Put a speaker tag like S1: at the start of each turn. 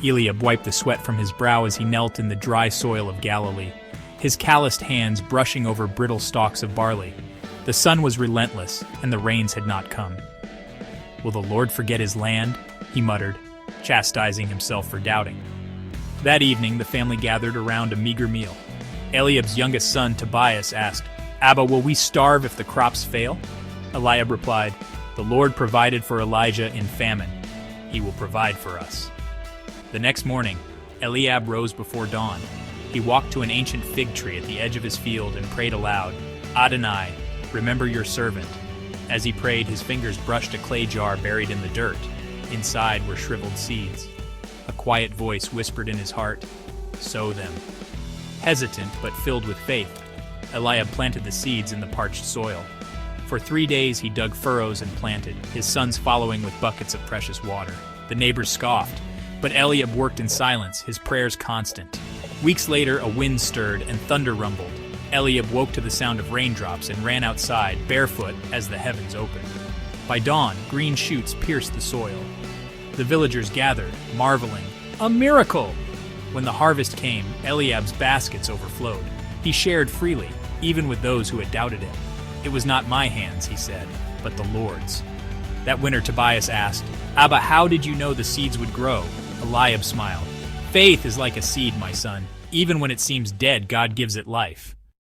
S1: Eliab wiped the sweat from his brow as he knelt in the dry soil of Galilee, his calloused hands brushing over brittle stalks of barley. The sun was relentless, and the rains had not come. "Will the Lord forget his land?" he muttered, chastising himself for doubting. That evening, the family gathered around a meager meal. Eliab's youngest son, Tobias, asked, "Abba, will we starve if the crops fail?" Eliab replied, "The Lord provided for Elijah in famine. He will provide for us." The next morning, Eliab rose before dawn. He walked to an ancient fig tree at the edge of his field and prayed aloud, "Adonai, remember your servant." As he prayed, his fingers brushed a clay jar buried in the dirt. Inside were shriveled seeds. A quiet voice whispered in his heart, "Sow them." Hesitant but filled with faith, Eliab planted the seeds in the parched soil. For 3 days he dug furrows and planted, his sons following with buckets of precious water. The neighbors scoffed, but Eliab worked in silence, his prayers constant. Weeks later, a wind stirred and thunder rumbled. Eliab woke to the sound of raindrops and ran outside, barefoot, as the heavens opened. By dawn, green shoots pierced the soil. The villagers gathered, marveling, "A miracle!" When the harvest came, Eliab's baskets overflowed. He shared freely, even with those who had doubted him. "It was not my hands," he said, "but the Lord's." That winter, Tobias asked, "Abba, how did you know the seeds would grow?" Eliab smiled. "Faith is like a seed, my son. Even when it seems dead, God gives it life."